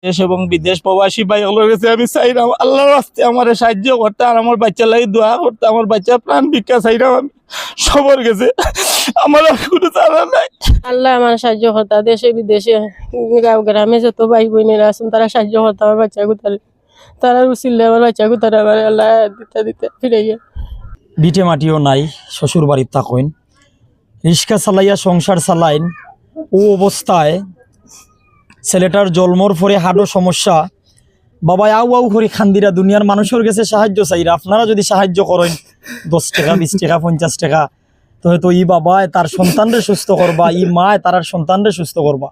দেশ এবং বিদেশ প্রবাসী ভাই ওগুলোর কাছে আমি চাইলাম আল্লাহর রাস্তে আমার সাহায্য করতে আর আমার বাচ্চা লাগে দোয়া করতে, আমার বাচ্চার প্রাণ ভিক্ষা চাইলাম আমি সবার কাছে, আমার আর কোনো চারা নাই। আল্লাহ আমার সাহায্য করতা, দেশে বিদেশে গাঁও গ্রামে যত ভাই বোনেরা আছেন তারা সাহায্য করতা আমার বাচ্চা গুতারে, তারা উচিলে আমার বাচ্চা গুতারে আমার আল্লাহ দিতে দিতে ফিরে গিয়ে। বিটে মাটিও নাই, শ্বশুর বাড়ির থাকইন, রিক্সা চালাইয়া সংসার চালাইন। ও অবস্থায় ছেলেটার জন্মর পরে হাডো সমস্যা, বাবা আউ আউ করে খান্দিরা দুনিয়ার মানুষের কাছে সাহায্য চাইরা। আপনারা যদি সাহায্য করেন 10 টাকা 20 টাকা 50 টাকা, তো হয়তো ই বাবায় তার সন্তানরে সুস্থ করবা, ই মায় তার সন্তানরে সুস্থ করবা।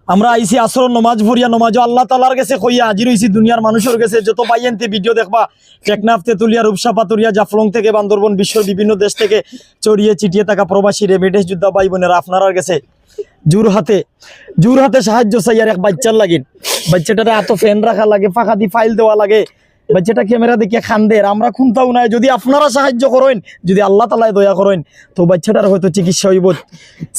আমরা আইসি আসর নমাজ ভরিয়া, নমাজও আল্লাহ তালার কাছে কইয়া হাজির হইছি দুনিয়ার মানুষের কাছে। যত বাইয়েনতে ভিডিও দেখবা, টেকনাফ তেতুলিয়া রূপসা পাতুরিয়া জাফলং থেকে বান্দরবন বিশ্বের বিভিন্ন দেশ থেকে চড়িয়ে চিটিয়ে থাকা প্রবাসী রেমিটেন্স যোদ্ধা ভাই বোনেরা আপনার কাছে জোরহাতে সাহায্য চাই। আর এক বাচ্চার লাগিন, বাচ্চাটারে এত ফ্যান রাখা লাগে, ফাঁকা দিয়ে ফাইল দেওয়া লাগে, বাচ্চাটা ক্যামেরা দেখিয়া খান্দের, আমরা খুনতাও নাই। যদি আপনারা সাহায্য করেন, যদি আল্লাহ তালায় দয়া করেন, তো বাচ্চাটার হয়তো চিকিৎসা হইব।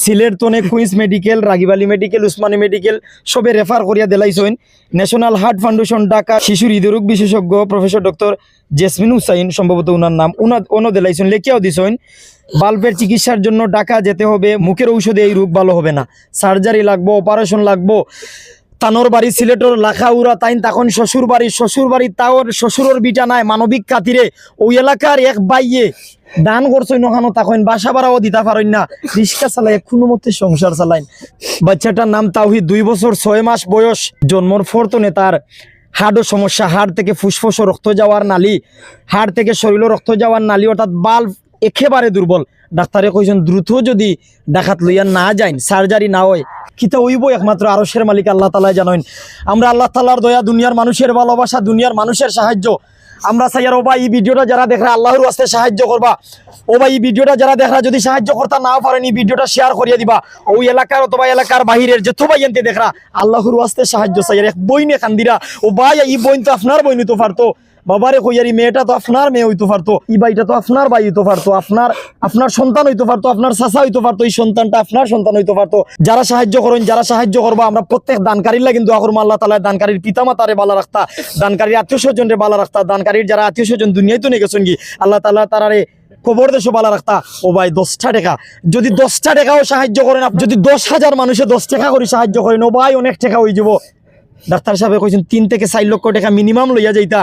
সিলেট তনে Queens medical, Ragibali medical, Osmani medical সবে রেফার করিয়া দিলাইছেন। ন্যাশনাল হার্ট ফাউন্ডেশন ঢাকা শিশু হৃদরোগ বিশেষজ্ঞ প্রফেসর ডক্টর জেসমিন হুসাইন, সম্ভবত উনার নাম, উনো দিলাইছেন, লেখিয়াও দিছেন। বাল্বের চিকিৎসার জন্য ঢাকা যেতে হবে, মুখের ঔষধে এই রোগ ভালো হবে না, সার্জারি লাগবো, অপারেশন লাগবো। তানোর বাড়ি সিলেটর লাখাউরা, তাইন তখন শ্বশুর বাড়ি তাওর শ্বশুরের বিটা নাই মানবিক খাতিরে ওই এলাকার এক বাইয়ে দান করছই নখানো, তখন বাসা ভাড়াও দিতে পারেন না, রিক্সা চালাই কোনো মতে সংসার চালাইন। বাচ্চাটার নাম তাওহিদ, 2 বছর 6 মাস বয়স। জন্মর ফরতনে তার হার্টও সমস্যা, হাড় থেকে ফুসফুস রক্ত যাওয়ার নালী, হাড় থেকে শরীরে রক্ত যাওয়ার নালী, অর্থাৎ বাল্ব একেবারে দুর্বল। ডাক্তারে কইছেন দ্রুত যদি ডাকাত লইয়া না যাইন, সার্জারি না হয়, কিতা হইব একমাত্র আরশের মালিক আল্লাহ তাআলা জানেন। আমরা আল্লাহ তাআলার দয়া, দুনিয়ার মানুষের ভালোবাসা, দুনিয়ার মানুষের সাহায্য আমরা চাই। আর ও ভাই এই ভিডিওটা যারা দেখরা আল্লাহর ওয়াস্তে সাহায্য করবা। ও ভাই এই ভিডিওটা যারা দেখরা যদি সাহায্য করতে না পারেন, এই ভিডিওটা শেয়ার করিয়ে দিবা। ওই এলাকার অথবা এলাকার বাহিরের যত ভাই এনতে দেখরা আল্লাহর ওয়াস্তে সাহায্য চাই। আর এক বইনে কান্দিরা, ও ভাই এই বইন তো আপনার বইন হইতে পারতো, বাবারে কইয়ারি মেয়েটা তো আপনার মেয়ে হইতে পারতো, এই ভাইটা তো আপনার ভাই হইতে পারতো, আপনার সন্তান হইতে পারতো, আপনার চাচা হইতে পারতো, এই সন্তানটা আপনার সন্তান হইতে পারতো। যারা সাহায্য করেন, যারা সাহায্য করবা, আমরা প্রত্যেক দানকারীর লাগি দোয়া করবো আল্লাহ তাআলা দানকারীর পিতামাতারে বালা রাখতা, দানকারীর আত্মীয় স্বজনরে বালা রাখতা, দানকারীর যারা আত্মীয় স্বজন দুনিয়ায় তো নিয়ে গেছেন কি, আল্লাহ তাআলা তারারে কবর দেশও বালা রাখতা। ও ভাই 10টা টাকা, যদি 10টা টাকাও সাহায্য করেন, যদি 10,000 মানুষে 10 টাকা করে সাহায্য করেন, ও ভাই অনেক টাকা হয়ে যাব। ডাক্তার সাহেব কইছেন 3 থেকে 4 লক্ষ টাকা মিনিমাম লইয়া যাইতা।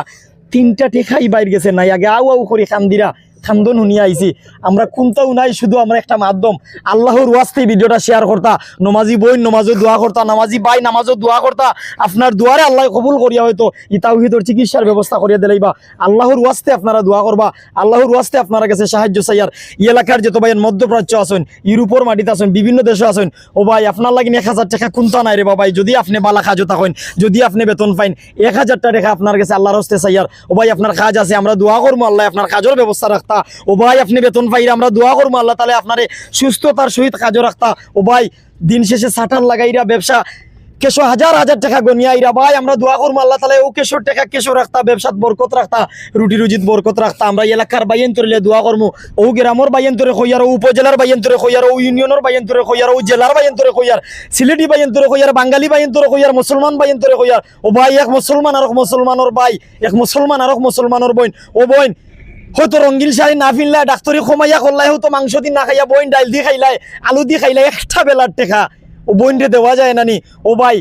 3টা টেকাই বাইর গেছে নাই, আগে আউ আউ করে কান্দিরা খান্দন শুনিয়া আইছি। আমরা কোনটাও নাই, শুধু আমরা একটা মাধ্যম। আল্লাহর ওয়াস্তে ভিডিওটা শেয়ার করতা, নমাজি বই নমাজও দোয়া করতা, নামাজি ভাই নামাজও দোয়া করতা। আপনার দুয়ারে আল্লাহ কবুল করিয়া হয়তো ই তাওহীদের চিকিৎসার ব্যবস্থা করিয়া দিলাইবা। আল্লাহর ওয়াস্তে আপনারা দোয়া করবা, আল্লাহর ওয়াস্তে আপনারা কাছে সাহায্য চাই। আর এই এলাকার যত ভাই মধ্যপ্রাচ্য আছেন, ইউরোপের মাটিতে আছেন, বিভিন্ন দেশে আছেন, ও ভাই আপনার লাগিন 1000 টাকা কোনটা নাই রে বাবাই। যদি আপনি বালা কাজও থাকেন, যদি আপনি বেতন পাইন, 1000 টাকা আপনার কাছে আল্লাহর হস্তে চাই। আর ও ভাই আপনার কাজ আছে, আমরা দোয়া করবো আল্লাহ আপনার কাজের ব্যবস্থা রাখতা। ও ভাই আপনি বেতন পাইরা, আমরা দোয়া করবো আল্লাহ তাআলা আপনারে সুস্থতার সহিত কাজও রাখতা। ও ভাই দিন শেষে সাটার লাগাইরা ব্যবসা কেশো হাজার টাকা গনিয়াইরা, ভাই আমরা দোয়া করবো আল্লাহ তাআলা ও কেশোর টাকা কেশো রাখতা, ব্যবসাত বরকত রাখতা, রুটি রুজিত বরকত রাখতা। আমরা এলাকার বাইয়েন তরিলে দোয়া করবো, ও গ্রামের বাইয়েন তরে কইয়ার, ও উপজেলার বাইয়েন তরে কইয়ার, ও ইউনিয়নের বাইয়েন তরে কইয়ার, ও জেলার বাইয়েন তরে কইয়ার, সিলেটি বাইয়েন তরে কইয়ার, বাঙালি বাইয়েন তরে কইয়ার, মুসলমান বাইয়েন তরে কইয়ার। ও ভাই এক মুসলমান আর এক মুসলমানের ভাই, এক মুসলমান আর এক মুসলমানের বোন। ও বোন হয়তো রঙ্গিল শাড়ি না ফিনলাই, ডাক্তারি কমাইয়া করলাই, হয়তো মাংস দিন না খাইয়া বইন ডাইল দিয়ে খাইলাই, আলু দিয়ে খাইলাই, একটা বেলার টেকা ও বইনরে দেওয়া যায় নানি। ও ভাই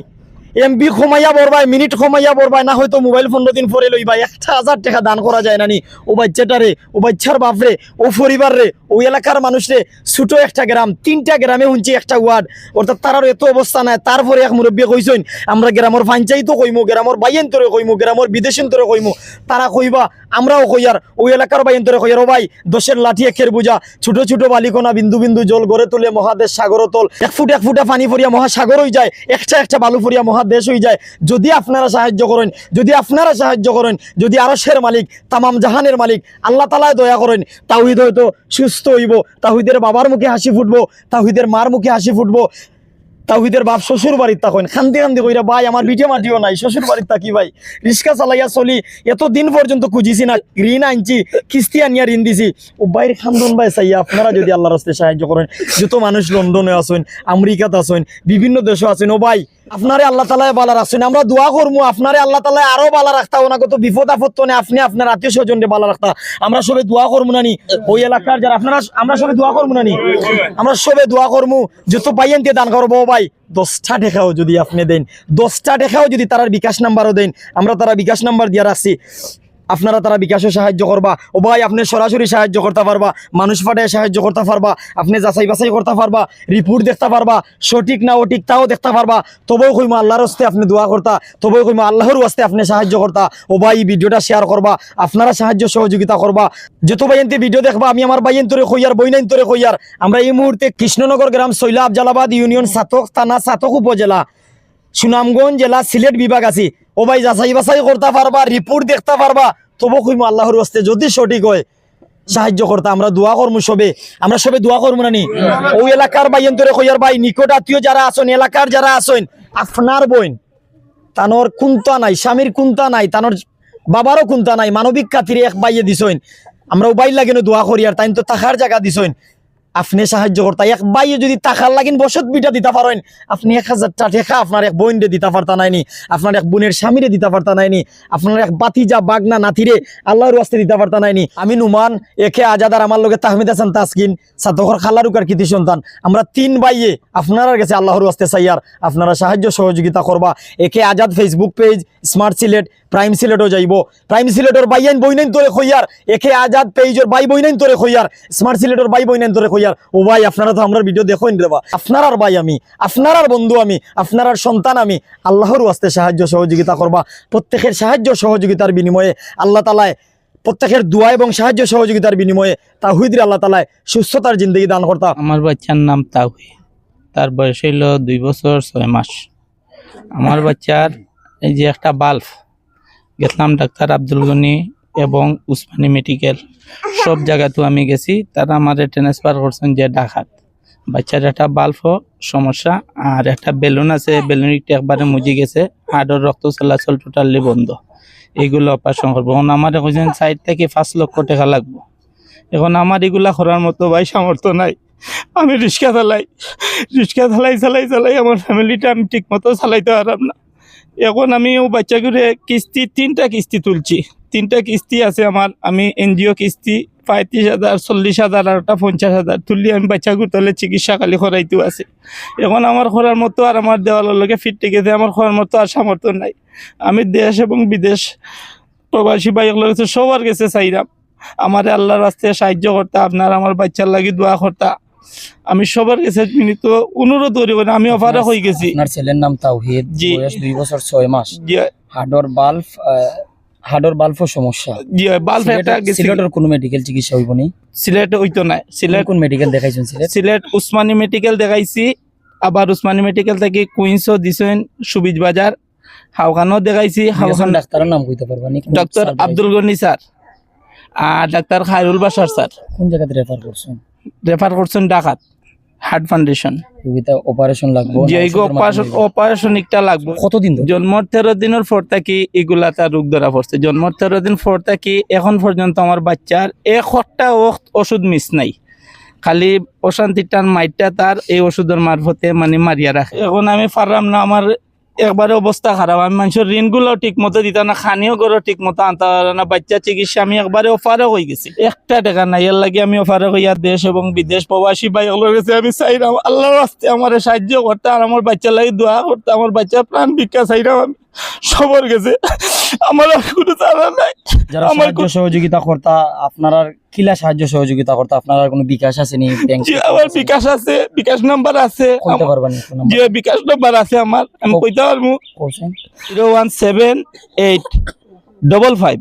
এমবি কমাইয়া বরবাই, মিনিট কমাইয়া বরবাই না, হয়তো মোবাইল 15 দিন পরে লইবা, 1000 টাকা দান করা যায় নানি। ও বাচ্চাটারে, ও বাচ্চার বাপরে, ও পরিবার রে, ওই এলাকার মানুষরে, ছোট একটা গ্রাম, 3টা গ্রামে শুনছি একটা ওয়ার্ড, অর্থাৎ তারার এত অবস্থা নাই। তারপরে এক মুরব্বী কইছেন আমরা গ্রামের পঞ্চায়েতও কইমু, গ্রামের বাইয়েন তরে কইমু, গ্রামের বিদেশন তরে কইমু, তারা কইবা আমরাও কইয়ার, ওই এলাকার বাইয়েন তরে কইয়ার। ও ভাই 10-এর লাঠি 1-এর বুঝা, ছোট ছোট বালিকোনা বিন্দু বিন্দু জল গড়ে তুলে মহাদেশ সাগর তল, 1 ফুটা পানি ফরিয়া মহাসাগর হয়ে যায়, একটা বালু ফরিয়া মহাদেশ হয়ে যায়। যদি আপনারা সাহায্য করেন, যদি আপনারা সাহায্য করেন, যদি আরশের মালিক, তামাম জাহানের মালিক আল্লাহ তাআলা দয়া করেন, তাওহীদ হয়তো সুস্থ হইব, তাওহীদের বাবার মুখে হাসি ফুটবো, তাওহীদের মার মুখে হাসি ফুটবো। তাওহীদের বাপ শ্বশুর বাড়ির তখন খান্দি কইরা, ভাই আমার বিটে মাটিও নাই, শ্বশুর বাড়ির থাকি ভাই, রিক্সা চালাইয়া চলি, এতদিন পর্যন্ত খুঁজিছি না, ঋণ আনছি, কিস্তি আনিয়া ঋণ দিছি। ও ভাইয়ের খান্দন ভাই চাইয়া আপনারা যদি আল্লাহর রাস্তায় সাহায্য করেন, যত মানুষ লন্ডনে আছেন, আমেরিকাতে আছেন, বিভিন্ন দেশে আছেন, ও ভাই আপনারে আল্লাহ তাআলা বালা রাখছেন, আমরা দোয়া করবো আপনারে আল্লাহ তাআলা আরো বালা রাখতা, ওনাকে তো বিপদ আপদ তো আপনি আপনার আত্মীয় স্বজনকে বালা রাখতা। আমরা সবে দোয়া করবো নানি ওই এলাকার যারা আপনারা, আমরা সবে দোয়া করবো নানি, আমরা সবে দোয়া করবো যত পাইয়েনতে দান করবো ভাই। 10টা টাকাও যদি আপনি দেন, 10টা টাকাও যদি তার বিকাশ নাম্বারও দেন, আমরা তারা বিকাশ নাম্বার দিয়ে রাখছি, আপনারা তারা বিকাশও সাহায্য করবা। ও ভাই আপনি সরাসরি সাহায্য করতে পারবা, মানুষ পাঠায় সাহায্য করতে পারবা, আপনি যাচাই বাছাই করতে পারবা, রিপোর্ট দেখতে পারবা, সঠিক না অঠিক তাও দেখতে পারবা। তবেও কইমা আল্লাহর হস্তে আপনি দোয়া করতা, তবেও কইমা আল্লাহর হস্তে আপনি সাহায্য করতা। ও ভাই এই ভিডিওটা শেয়ার করবা, আপনারা সাহায্য সহযোগিতা করবা। যত ভাইয়েন্তে ভিডিও দেখবা, আমি আমার ভাইয়েন তোরে কইয়ার বইনাইন তোরে কইয়ার, আমরা এই মুহূর্তে কৃষ্ণনগর গ্রাম সৈলা আফজালাবাদ ইউনিয়ন সাতক থানা সাতক উপজেলা সুনামগঞ্জ জেলা সিলেট বিভাগ আছি। ও ভাই যাচাই বাছাই করতে পারবা, রিপোর্ট দেখতে পারবা, তবু কইমু আল্লাহর হস্তে যদি সঠিক হয় সাহায্য করতে। আমরা দোয়া করবো সবে, আমরা সবে দোয়া করবো নানি ওই এলাকার বাইন তোরে কইয়ার ভাই নিকট আত্মীয় যারা আসেন, এলাকার যারা আসেন, আপনার বইন তানোর কুন্তা নাই, স্বামীর কুন্তা নাই, তানোর বাবারও কুন্তা নাই, মানবিক খাতিরে এক বাইয়ে দিছইন, আমরা ও বাই লাগেন দোয়া করি আর তাই তো টাকার জায়গা দিছইন, আপনি সাহায্য করতা। এক বাইয়ে যদি টাকার লাগিন বসত বিটা দিতে পারেন, আপনি 1000টা টাকা আপনার এক বোনরে দিতে পারতা নাইনি, আপনার এক বোনের স্বামীরে দিতে পারতা নাইনি, আপনার এক বাতিজা বাগনা নাতিরে আল্লাহর ওয়াস্তে দিতে পারতা নাইনি। আমি নুমান, একে আজাদার, আমার লগে তাহমিদ হাসান তাসকিন, সাতকর খালারুকার কৃতি সন্তান, আমরা 3 বাইয়ে আপনার কাছে আল্লাহর ওয়াস্তে চাইয়ার আপনারা সাহায্য সহযোগিতা করবা। AK Azad Facebook page, smart Sylhet, prime সিলেটও যাইব, প্রাইম সিলেটর বাইয়াইন বইনাইন তোরে খইয়ার, একে আজাদ পেজের বাই বইনাইন তোরে খইয়ার, স্মার্ট সিলেটর বাই বইনাইন তোরে খইয়ার। ও ভাই আপনারা তো আমরা ভিডিও দেখোইন রেবা, আপনার আর ভাই আমি, আপনার আর বন্ধু আমি, আপনার আর সন্তান আমি, আল্লাহর ওয়াস্তে সাহায্য সহযোগিতা করবা। প্রত্যেকের সাহায্য সহযোগিতার বিনিময়ে আল্লাহ তাআলা, প্রত্যেকের দোয়া এবং সাহায্য সহযোগিতার বিনিময়ে তাওহীদের আল্লাহ তাআলা সুস্থতার জিন্দগি দান করতা। আমার বাচ্চার নাম তাওহীদ, তার বয়স হইল 2 বছর 6 মাস। আমার বাচ্চার এই যে একটা বাল্ব গেছিলাম ডাক্তার আব্দুল গনি এবং উসমানী মেডিকেল, সব জায়গাতেও আমি গেছি, তারা আমার ট্রান্সফার করছেন যে ঢাকাত। বাচ্চার একটা বাল্ব সমস্যা আর একটা বেলুন আছে, বেলুনটা একবারে মুজি গেছে, হাড়ের রক্ত চলাচল টোটালি বন্ধ, এগুলো অপারেশন করবো। এখন আমার কইছেন 4 থেকে 5 লক্ষ টাকা লাগবে। এখন আমার এগুলা করার মতো ভাই সামর্থ্য নাই। আমি রিক্সা চালাই আমার ফ্যামিলিটা আমি ঠিক মতো চালাইতে পারলাম না। এখন আমি ও বাচ্চাগুলো কিস্তি 3টা কিস্তি তুলছি, 3টা কিস্তি আছে আমার। আমি এনজিও কিস্তি 35,000, 40,000 আর একটা 50,000 তুললি আমি বাচ্চাগুলো তাহলে চিকিৎসা খালি করাইতেও আছে। এখন আমার করার মতো আর আমার দেওয়ালের লোকে ফিরতে গেছে, আমার করার মতো আর সামর্থ্য নাই। আমি দেশ এবং বিদেশ প্রবাসী ভাইগুলোর কাছে সবার কাছে চাইলাম আমার আল্লাহর রাস্তায় সাহায্য করতে, আপনার আমার বাচ্চার লাগি দোয়া করতা। আমি সবার কাছে মিনিত অনুরোধ করি, আমি অফারে হয়ে গেছি। আপনার ছেলের নাম তাওহীদ, জি। বয়স 2 বছর 6 মাস, জি হাড়ের বাল্ব সমস্যা। জি, বাল্ব একটা গেছে। সিলেটের কোন মেডিকেল চিকিৎসা হইব নি? সিলেট হইতো না, সিলেট কোন মেডিকেল দেখাইছেন? সিলেট উসমানী মেডিকেল দেখাইছি, আবার উসমানী মেডিকেল থেকে কুইন্সও দিছেন, সুবিজ বাজার, হাওখানও দেখাইছি। হাওখান ডাক্তারের নাম কইতে পারবা নি? ডক্টর আব্দুল গনি স্যার আর ডাক্তার খায়রুল বাশার স্যার কোন জায়গাতে রেফার করছেন? রেফার করছেন ঢাকাত হার্ট ফাউন্ডেশন। রোগীটা অপারেশন লাগবে? যে অপারেশন একটা লাগবে। কতদিন ধরে? জন্মর 13 দিনের পর থেকে এগুলা তার রোগ ধরা পড়ছে। জন্মর 13 দিন পর থেকে এখন পর্যন্ত আমার বাচ্চার একটা ওষুধ মিস নাই, খালি অশান্তিটার মাইটটা তার এই ওষুধের মারফতে মানে মারিয়া রাখে। এখন আমি পারলাম না, আমার একবারে অবস্থা খারাপ। আমি মানুষের ঋণগুলো ঠিক মতো দিতাম না, খানিও করো ঠিক মতো আনতে পারে না, বাচ্চা চিকিৎসা আমি একবারে অফারে হয়ে গেছি, একটা টাকা নাই। এর লাগে আমি অফারে হইয়া দেশ এবং বিদেশ প্রবাসী ভাইগুলোর কাছে আমি চাইলাম আল্লাহর রাস্তে আমার সাহায্য করতে আর আমার বাচ্চার লাগে দোয়া করতে, আমার বাচ্চার প্রাণ ভিক্ষা চাইলাম আমি সবার কাছে। আমার আর কোনো চারা নাই। যারা আমার সাহায্য সহযোগিতা করতা, আপনার কিলা সাহায্য সহযোগিতা করতা? আপনার কোনো বিকাশ আছে নি? ব্যাংক জি, আমার বিকাশ আছে, বিকাশ নাম্বার আছে। কইতে পারবেন? জি, বিকাশ নাম্বার আছে আমার, আমি কইতে পারবো। 0178555,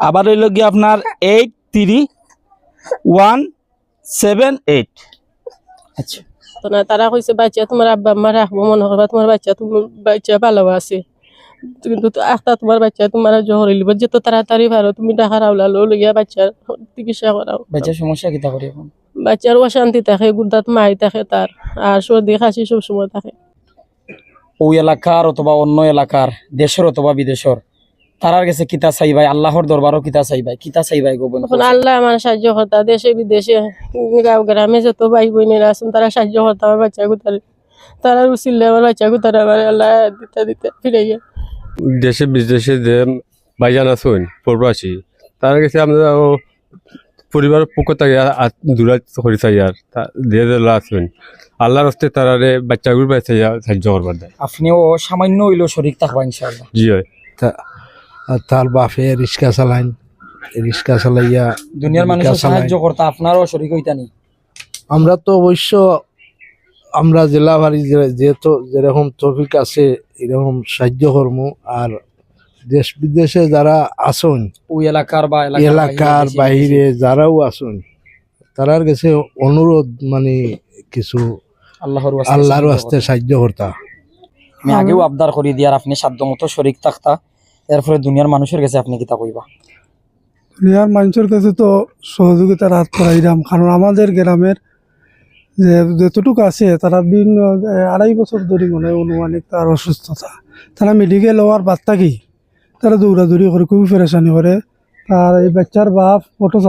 আবার হইল গিয়ে আপনার 83178। আচ্ছা, তো না তারা কইছে বাচ্চা তোমার আব্বা আম্মা রাখবো, মনে করবা তোমার বাচ্চা বাচ্চা ভালো আছে, কিন্তু একটা তোমার বাচ্চা তোমার জহর লিব, যত তাড়াতাড়ি পারো তুমি ঢাকা রাউলা লো লইয়া বাচ্চার চিকিৎসা করাও। বাচ্চার সমস্যা কিতা করে এখন? বাচ্চার অশান্তি থাকে, গুদাত মাই থাকে তার, আর সর্দি খাসি সব সময় থাকে। ওই এলাকার অথবা অন্য এলাকার, দেশের অথবা বিদেশের, তারার কাছে কিতা চাইবাই? আল্লাহর দরবারও কিতা চাইবাই? কিতা চাইবাই গোবন? এখন আল্লাহ আমার সাহায্য করতা, দেশে বিদেশে গাঁও গ্রামে যত ভাই বোনেরা আছেন তারা সাহায্য করতা আমার বাচ্চা গুতারে, তারা উচিলে আমার বাচ্চাকে তারা আমার আল্লাহ দিতে দিতে ফিরে গিয়ে দেশে বিদেশে যে ভাইজান আছেন প্রবাসী তার কাছে আমরা পরিবারের পক্ষ থেকে দূরাত করে চাই আর যে যারা আছেন আল্লাহর হস্তে তারারে বাচ্চাগুলো পাইছে সাহায্য করবার দেয়। আপনিও সামান্য হইলেও শরীর থাকবা ইনশাআল্লাহ। জি হয়। তার বাপে রিক্সা চালাইন, রিক্সা চালাইয়া দুনিয়ার মানুষের সাহায্য করতে আপনারও শরীর হইতানি। আমরা তো অবশ্য আমরা জেলা বাড়ি যেহেতু যেরকম টপিক আছে এরকম সাহায্য কর্ম, আর দেশ বিদেশে যারা আসুন ওই এলাকার বা এলাকার বাহিরে যারাও আসুন তারার কাছে অনুরোধ মানে কিছু আল্লাহর ওয়াস্তে সাহায্য করতা। আমি আগেও আবদার করি দিয়ার আপনি সাধ্য মতো শরীর থাকতা, এরপরে দুনিয়ার মানুষের কাছে আপনি কিতা কইবা? দুনিয়ার মানুষের কাছে তো সহযোগিতার হাত করাইলাম, কারণ আমাদের গ্রামের যে যতটুকু আছে তারা বিভিন্ন 2.5 বছর ধরে মনে হয় অনুমানিক তার অসুস্থতা, তারা মেডিকেল হওয়ার বাদ থাকি তারা দৌড়াদৌড়ি করে খুবই পেরেশানি করে। তার এই বাচ্চার বাপ অটো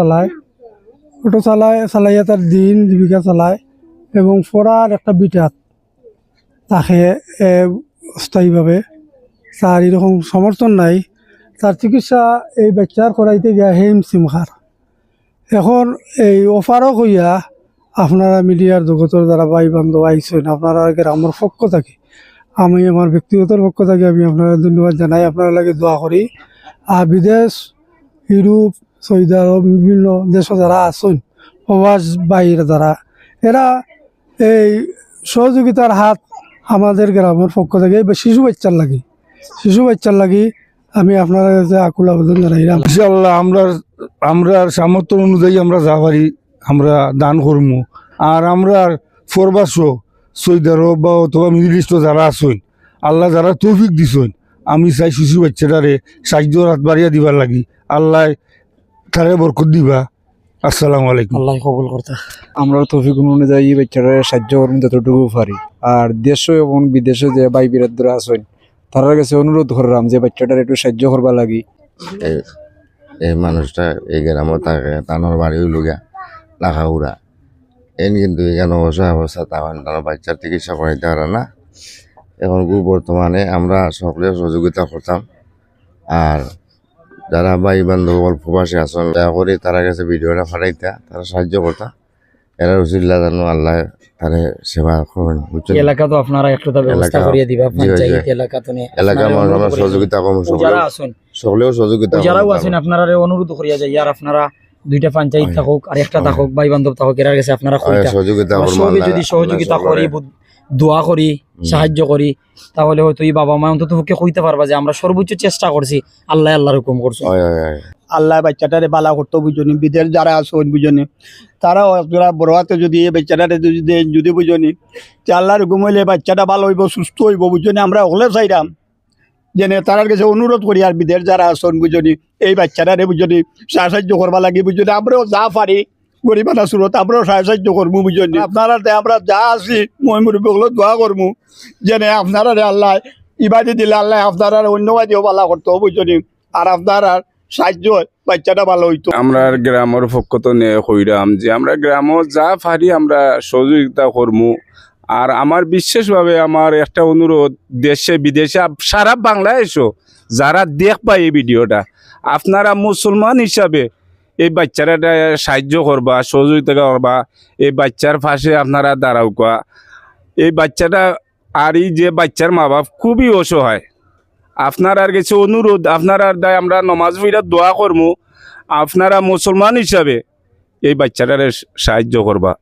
চালাইয়া তার দিন জীবিকা চালায় এবং পড়ার একটা বিটাত তাকে স্থায়ীভাবে তার এরকম সমর্থন নাই। তার চিকিৎসা এই বাচ্চার করাইতে গিয়া সিমখার এখন এই অফারও কইয়া আপনারা মিডিয়ার জগতের দ্বারা ভাই বান্ধব আইসেন, আপনারা আমার পক্ষ থাকি, আমি আমার ব্যক্তিগত পক্ষ থেকে আমি আপনারা ধন্যবাদ জানাই, আপনারা লাগে দোয়া করি। আর বিদেশ ইউরোপ সৌদি আরব বিভিন্ন দেশে যারা আছেন প্রবাস বাইরে যারা, এরা এই সহযোগিতার হাত আমাদের গ্রামের পক্ষ থেকে শিশু বাচ্চার লাগি আমি আপনার কাছে আকুল আবেদন জানাইলাম। ইনশাআল্লাহ আমরা সামর্থ্য অনুযায়ী আমরা যা পারি আমরা দান করবো। আর আমরা প্রবাস সৌদি আরব বা অথবা মিডল ইস্ট যারা আছেন আল্লাহ যারা তৌফিক দিছেন, আমি চাই শিশু বাচ্চাটারে সাহায্য হাত বাড়িয়া দিবার লাগি, আল্লাহ তারে বরকত দিবা। আসসালামু আলাইকুম। আল্লাহ কবুল করতে। আমরা তৌফিক অনুযায়ী বাচ্চারা সাহায্য করুন যতটুকু পারি। আর দেশে এবং বিদেশে যে ভাই বিরাদরা আছেন তার কাছে অনুরোধ করলাম যে বাচ্চাটার একটু সাহায্য করবা লাগি। এই মানুষটা এই গ্রামে থাকে, তানোর বাড়ি হইল গিয়া লাখাউড়া, কিন্তু এখানে অবস্থা তখন তার বাচ্চার চিকিৎসা করাইতে পারে না। এখন বর্তমানে আমরা সকলে সহযোগিতা করতাম। আর যারা ভাই বান্ধব অল্প পাশে আসন দয়া করে তারা কাছে ভিডিওটা ফাটাইতা, তারা সাহায্য করতা। এরা রসিল্লা জানো আল্লাহ তারে সেবা করেন। এলাকা তো আপনারা একটু ব্যবস্থা করিয়ে দিবা, পঞ্চায়েত এলাকা তো এলাকা আমরা সহযোগিতা করবো, যারা আছেন সকলেও সহযোগিতা যারাও আছেন আপনারা অনুরোধ করিয়া যাই। আর আপনারা 2টা পঞ্চায়েত থাকুক আর একটা থাকুক ভাই বান্ধব থাকুক, এর কাছে আপনারা সহযোগিতা যদি সহযোগিতা করি, দোয়া করি, সাহায্য করি, তাহলে হয়তো এই বাবা মা অন্তত পক্ষে কইতে পারবা যে আমরা সর্বোচ্চ চেষ্টা করছি, আল্লাহর হুকুম করছি। আল্লাহ বাচ্চাটারে বালা করতো বুঝনি, বিদেশ যারা আসুন বুঝনি, তারা বড় হাতে যদি এই বাচ্চাটারে যদি বুঝনি যে আল্লাহর হুকুম হইলে বাচ্চাটা ভালো হইব, সুস্থ হইব বুঝনি, আমরা হলে চাইলাম যেন তার কাছে অনুরোধ করি। আর বিদেশ যারা আসুন বুঝনি এই বাচ্চাটারে বুঝনি সাহায্য করবা লাগে বুঝনি, আমরাও যা পারি গরিবানা সুরত আমরাও সাহায্য করবো বুঝনি। আপনারা আমরা যা আছি মই মুরব্বীগুলো দোয়া করবো যেন আপনারা আল্লাহ ইবাদি দিলে আল্লাহ আপনারা অন্যবাদিও ভালো করতো বুঝনি, আর আপনারা সাহায্য বাচ্চাটা ভালো হইতো। আমরা গ্রামের পক্ষ তো কইরাম যে আমরা গ্রামও যা পারি আমরা সহযোগিতা করবো। আর আমার বিশেষভাবে আমার একটা অনুরোধ, দেশে বিদেশে সারা বাংলাদেশও যারা দেখবা এই ভিডিওটা, আপনারা মুসলমান হিসাবে এই বাচ্চারা সাহায্য করবা, সহযোগিতা করবা, এই বাচ্চার পাশে আপনারা দাঁড়াও কোয়া। এই বাচ্চাটা আর এই যে বাচ্চার মা বাপ খুবই অসহায়, আপনারা কাছে অনুরোধ, আপনারা দায় আমরা নমাজ পড়া দোয়া করবো, আপনারা মুসলমান হিসাবে এই বাচ্চাটারে সাহায্য করবা।